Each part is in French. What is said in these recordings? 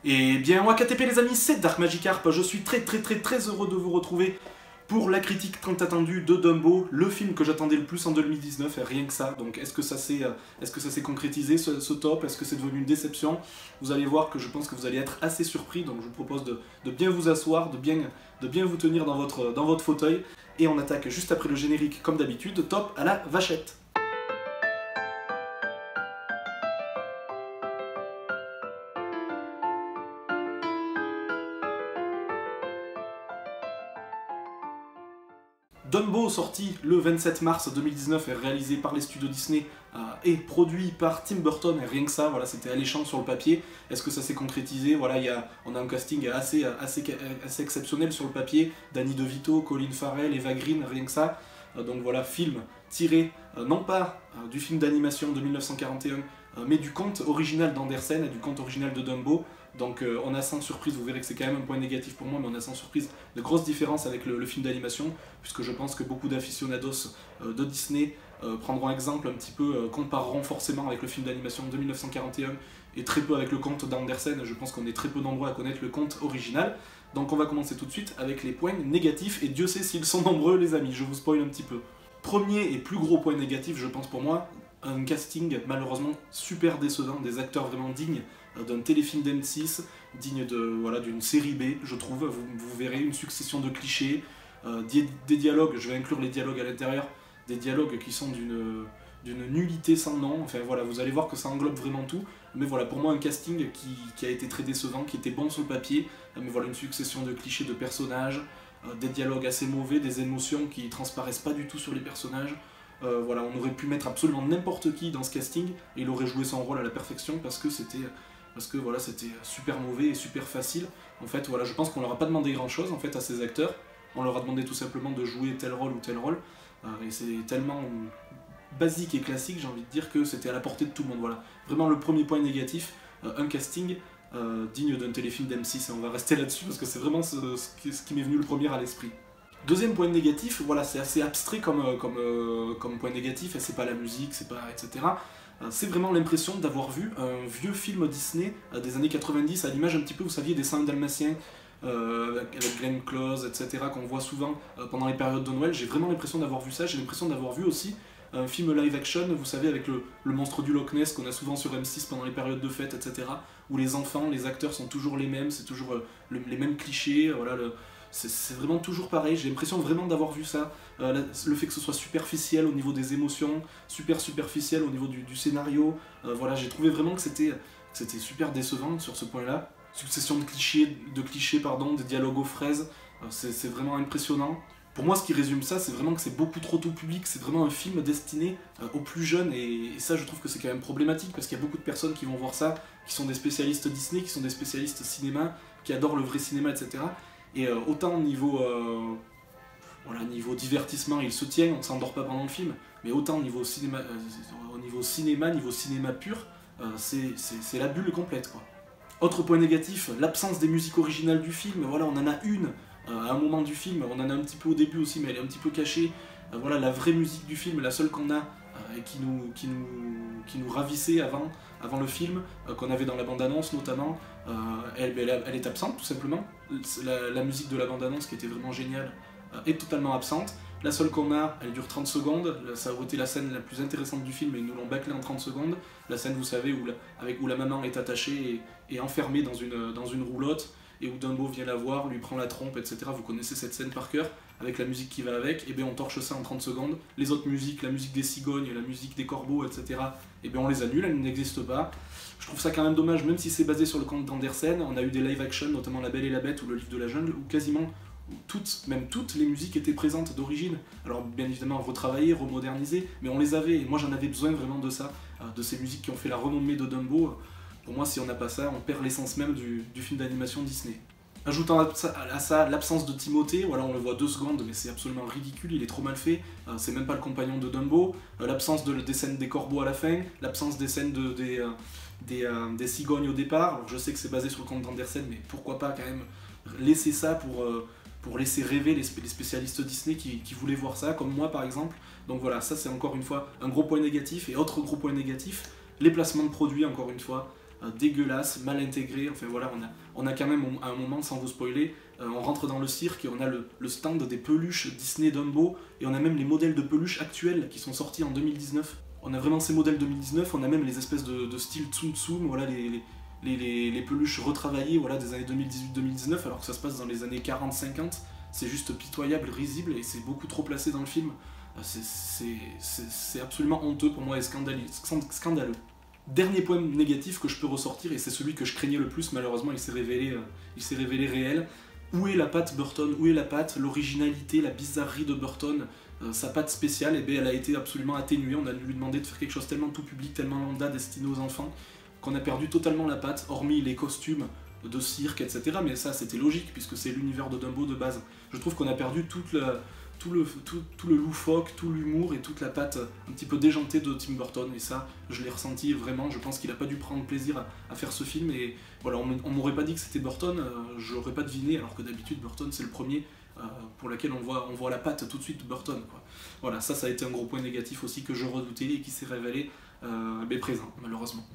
Et bien, KTP les amis, c'est Dark Magikarp, je suis très heureux de vous retrouver pour la critique tant attendue de Dumbo, le film que j'attendais le plus en 2019, et rien que ça. Donc est-ce que ça s'est concrétisé ce top? Est-ce que c'est devenu une déception? Vous allez voir que je pense que vous allez être assez surpris, donc je vous propose de bien vous asseoir, de bien vous tenir dans votre fauteuil, et on attaque juste après le générique comme d'habitude, top à la vachette. Dumbo, sorti le 27 mars 2019, est réalisé par les studios Disney et produit par Tim Burton, et rien que ça, voilà, c'était alléchant sur le papier. Est-ce que ça s'est concrétisé? Voilà, on a un casting assez exceptionnel sur le papier, Danny DeVito, Colin Farrell, Eva Green, rien que ça. Donc voilà, film tiré non pas du film d'animation de 1941, mais du conte original d'Andersen et du conte original de Dumbo. Donc on a sans surprise, vous verrez que c'est quand même un point négatif pour moi, mais on a sans surprise de grosses différences avec le film d'animation, puisque je pense que beaucoup d'aficionados de Disney prendront exemple un petit peu, compareront forcément avec le film d'animation de 1941 et très peu avec le conte d'Andersen. Je pense qu'on est très peu nombreux à connaître le conte original. Donc on va commencer tout de suite avec les points négatifs, et Dieu sait s'ils sont nombreux les amis, je vous spoil un petit peu. Premier et plus gros point négatif, je pense pour moi, un casting malheureusement super décevant, des acteurs vraiment dignes d'un téléfilm d'M6, digne d'une série B, je trouve. Vous verrez une succession de clichés, des dialogues, je vais inclure les dialogues à l'intérieur, des dialogues qui sont d'une nullité sans nom. Enfin voilà, vous allez voir que ça englobe vraiment tout. Mais voilà, pour moi un casting qui a été très décevant, qui était bon sur le papier, mais voilà, une succession de clichés de personnages, des dialogues assez mauvais, des émotions qui transparaissent pas du tout sur les personnages. Voilà, on aurait pu mettre absolument n'importe qui dans ce casting et il aurait joué son rôle à la perfection parce que voilà, c'était super mauvais et super facile. En fait, voilà, je pense qu'on leur a pas demandé grand chose en fait à ces acteurs. On leur a demandé tout simplement de jouer tel rôle ou tel rôle. Et c'est tellement basique et classique, j'ai envie de dire, que c'était à la portée de tout le monde. Voilà. Vraiment le premier point négatif, un casting digne d'un téléfilm d'M6, et on va rester là-dessus parce que c'est vraiment ce qui m'est venu le premier à l'esprit. Deuxième point négatif, voilà, c'est assez abstrait comme point négatif, et c'est pas la musique, c'est pas etc. C'est vraiment l'impression d'avoir vu un vieux film Disney des années 90, à l'image un petit peu, vous saviez, des 101 Dalmatiens, avec Glenn Close, etc., qu'on voit souvent pendant les périodes de Noël. J'ai vraiment l'impression d'avoir vu ça. J'ai l'impression d'avoir vu aussi un film live action, vous savez, avec le monstre du Loch Ness qu'on a souvent sur M6 pendant les périodes de fête, etc., où les enfants, les acteurs sont toujours les mêmes, c'est toujours les mêmes clichés, voilà, c'est vraiment toujours pareil. J'ai l'impression vraiment d'avoir vu ça. Le fait que ce soit superficiel au niveau des émotions, super superficiel au niveau du scénario, voilà, j'ai trouvé vraiment que c'était super décevant sur ce point-là. Succession de clichés, des dialogues aux fraises, c'est vraiment impressionnant. Pour moi, ce qui résume ça, c'est vraiment que c'est beaucoup trop tout public, c'est vraiment un film destiné aux plus jeunes, et ça, je trouve que c'est quand même problématique, parce qu'il y a beaucoup de personnes qui vont voir ça, qui sont des spécialistes Disney, qui sont des spécialistes cinéma, qui adorent le vrai cinéma, etc. Et autant niveau divertissement, il se tient, on ne s'endort pas pendant le film, mais autant au niveau cinéma, niveau cinéma pur, c'est la bulle complète, quoi. Autre point négatif, l'absence des musiques originales du film. Voilà, on en a une à un moment du film, on en a un petit peu au début aussi, mais elle est un petit peu cachée. Voilà, la vraie musique du film, la seule qu'on a et qui nous ravissait avant le film, qu'on avait dans la bande-annonce notamment, elle est absente tout simplement. La musique de la bande-annonce, qui était vraiment géniale, est totalement absente. La seule qu'on a, elle dure 30 secondes, ça aurait été la scène la plus intéressante du film, et ils nous l'ont bâclée en 30 secondes. La scène, vous savez, où la maman est attachée et enfermée dans une roulotte, et où Dumbo vient la voir, lui prend la trompe, etc. Vous connaissez cette scène par cœur, avec la musique qui va avec, et bien on torche ça en 30 secondes. Les autres musiques, la musique des cigognes, la musique des corbeaux, etc., et bien on les annule, elles n'existent pas. Je trouve ça quand même dommage, même si c'est basé sur le conte d'Andersen. On a eu des live action, notamment La Belle et la Bête ou Le Livre de la Jungle, où quasiment toutes les musiques étaient présentes d'origine. Alors bien évidemment retravaillées, remodernisées, mais on les avait, et moi j'en avais besoin vraiment de ça, de ces musiques qui ont fait la renommée de Dumbo. Pour moi, si on n'a pas ça, on perd l'essence même du film d'animation Disney. Ajoutant à ça l'absence de Timothée, voilà, on le voit 2 secondes, mais c'est absolument ridicule, il est trop mal fait, c'est même pas le compagnon de Dumbo, l'absence des scènes des corbeaux à la fin, l'absence des scènes des cigognes au départ. Alors je sais que c'est basé sur le conte d'Andersen, mais pourquoi pas quand même laisser ça pour laisser rêver les spécialistes Disney qui voulaient voir ça, comme moi par exemple. Donc voilà, ça c'est encore une fois un gros point négatif. Et autre gros point négatif, les placements de produits, encore une fois. dégueulasse, mal intégré, enfin voilà, on a quand même à un moment, sans vous spoiler, on rentre dans le cirque et on a le stand des peluches Disney Dumbo, et on a même les modèles de peluches actuels qui sont sortis en 2019. On a vraiment ces modèles 2019, on a même les espèces de style Tsum Tsum, voilà, les peluches retravaillées, voilà, des années 2018-2019, alors que ça se passe dans les années 40-50. C'est juste pitoyable, risible, et c'est beaucoup trop placé dans le film. C'est absolument honteux pour moi et scandaleux. Dernier point négatif que je peux ressortir, et c'est celui que je craignais le plus, malheureusement il s'est révélé réel. Où est la patte Burton? Où est la patte, l'originalité, la bizarrerie de Burton? Sa patte spéciale, eh bien, elle a été absolument atténuée. On a dû lui demander de faire quelque chose tellement tout public, tellement lambda, destiné aux enfants, qu'on a perdu totalement la patte, hormis les costumes de cirque, etc. Mais ça, c'était logique, puisque c'est l'univers de Dumbo de base. Je trouve qu'on a perdu tout le loufoque, tout l'humour et toute la patte un petit peu déjantée de Tim Burton, et ça, je l'ai ressenti vraiment. Je pense qu'il a pas dû prendre plaisir à faire ce film, et voilà, on m'aurait pas dit que c'était Burton, je l'aurais pas deviné, alors que d'habitude Burton c'est le premier pour lequel on voit la patte tout de suite de Burton, quoi. Voilà, ça a été un gros point négatif aussi que je redoutais et qui s'est révélé présent, malheureusement.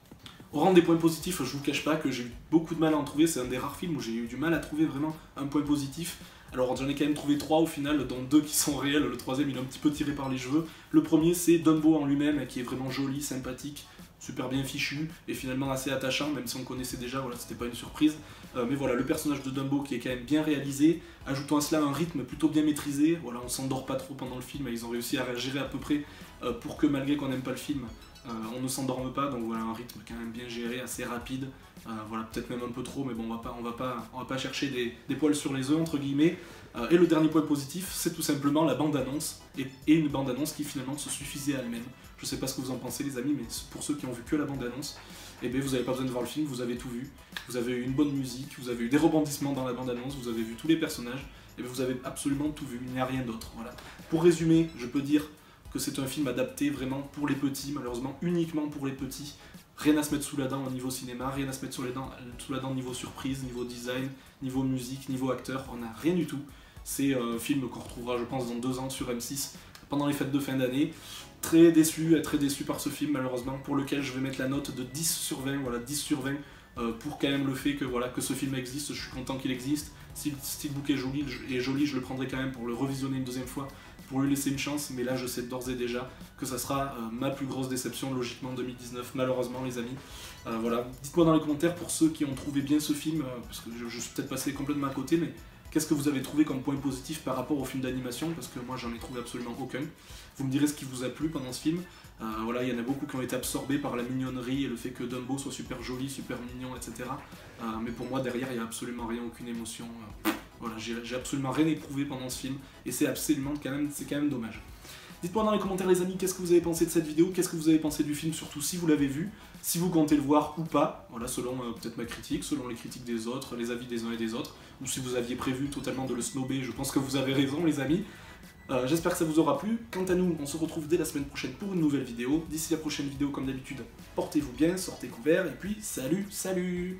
Au rang des points positifs, je vous cache pas que j'ai eu beaucoup de mal à en trouver, c'est un des rares films où j'ai eu du mal à trouver vraiment un point positif. Alors j'en ai quand même trouvé 3 au final, dont 2 qui sont réels, le troisième il est un petit peu tiré par les cheveux. Le premier c'est Dumbo en lui-même, qui est vraiment joli, sympathique, super bien fichu, et finalement assez attachant, même si on connaissait déjà, voilà, c'était pas une surprise. Mais voilà, le personnage de Dumbo qui est quand même bien réalisé, ajoutons à cela un rythme plutôt bien maîtrisé, voilà, on s'endort pas trop pendant le film, et ils ont réussi à gérer à peu près pour que malgré qu'on n'aime pas le film, on ne s'endorme pas, donc voilà, un rythme quand même bien géré, assez rapide, voilà, peut-être même un peu trop, mais bon, on va pas chercher des poils sur les œufs, entre guillemets. Et le dernier point positif, c'est tout simplement la bande-annonce, et une bande-annonce qui finalement se suffisait à elle-même. Je sais pas ce que vous en pensez les amis, mais pour ceux qui ont vu que la bande-annonce, eh bien vous n'avez pas besoin de voir le film, vous avez tout vu. Vous avez eu une bonne musique, vous avez eu des rebondissements dans la bande-annonce, vous avez vu tous les personnages, et bien vous avez absolument tout vu, il n'y a rien d'autre. Voilà. Pour résumer, je peux dire que c'est un film adapté vraiment pour les petits, malheureusement uniquement pour les petits. Rien à se mettre sous la dent au niveau cinéma, rien à se mettre sous la dent niveau surprise, niveau design, niveau musique, niveau acteur, on n'a rien du tout. C'est un film qu'on retrouvera je pense dans 2 ans sur M6 pendant les fêtes de fin d'année. Très déçu par ce film malheureusement, pour lequel je vais mettre la note de 10 sur 20, voilà, 10 sur 20, pour quand même le fait que, voilà, que ce film existe, je suis content qu'il existe. Si le steelbook est joli, je le prendrai quand même pour le revisionner une deuxième fois, pour lui laisser une chance, mais là je sais d'ores et déjà que ça sera ma plus grosse déception logiquement 2019, malheureusement les amis. Voilà, dites-moi dans les commentaires pour ceux qui ont trouvé bien ce film, parce que je suis peut-être passé complètement à côté, mais qu'est-ce que vous avez trouvé comme point positif par rapport au film d'animation, parce que moi j'en ai trouvé absolument aucun. Vous me direz ce qui vous a plu pendant ce film. Voilà, il y en a beaucoup qui ont été absorbés par la mignonnerie et le fait que Dumbo soit super joli, super mignon, etc. Mais pour moi derrière il n'y a absolument rien, aucune émotion. Voilà, j'ai absolument rien éprouvé pendant ce film, et c'est quand même dommage. Dites-moi dans les commentaires les amis, qu'est-ce que vous avez pensé de cette vidéo, qu'est-ce que vous avez pensé du film, surtout si vous l'avez vu, si vous comptez le voir ou pas, voilà, selon peut-être ma critique, selon les critiques des autres, les avis des uns et des autres, ou si vous aviez prévu totalement de le snobber, je pense que vous avez raison les amis. J'espère que ça vous aura plu. Quant à nous, on se retrouve dès la semaine prochaine pour une nouvelle vidéo. D'ici la prochaine vidéo, comme d'habitude, portez-vous bien, sortez couverts, et puis salut, salut!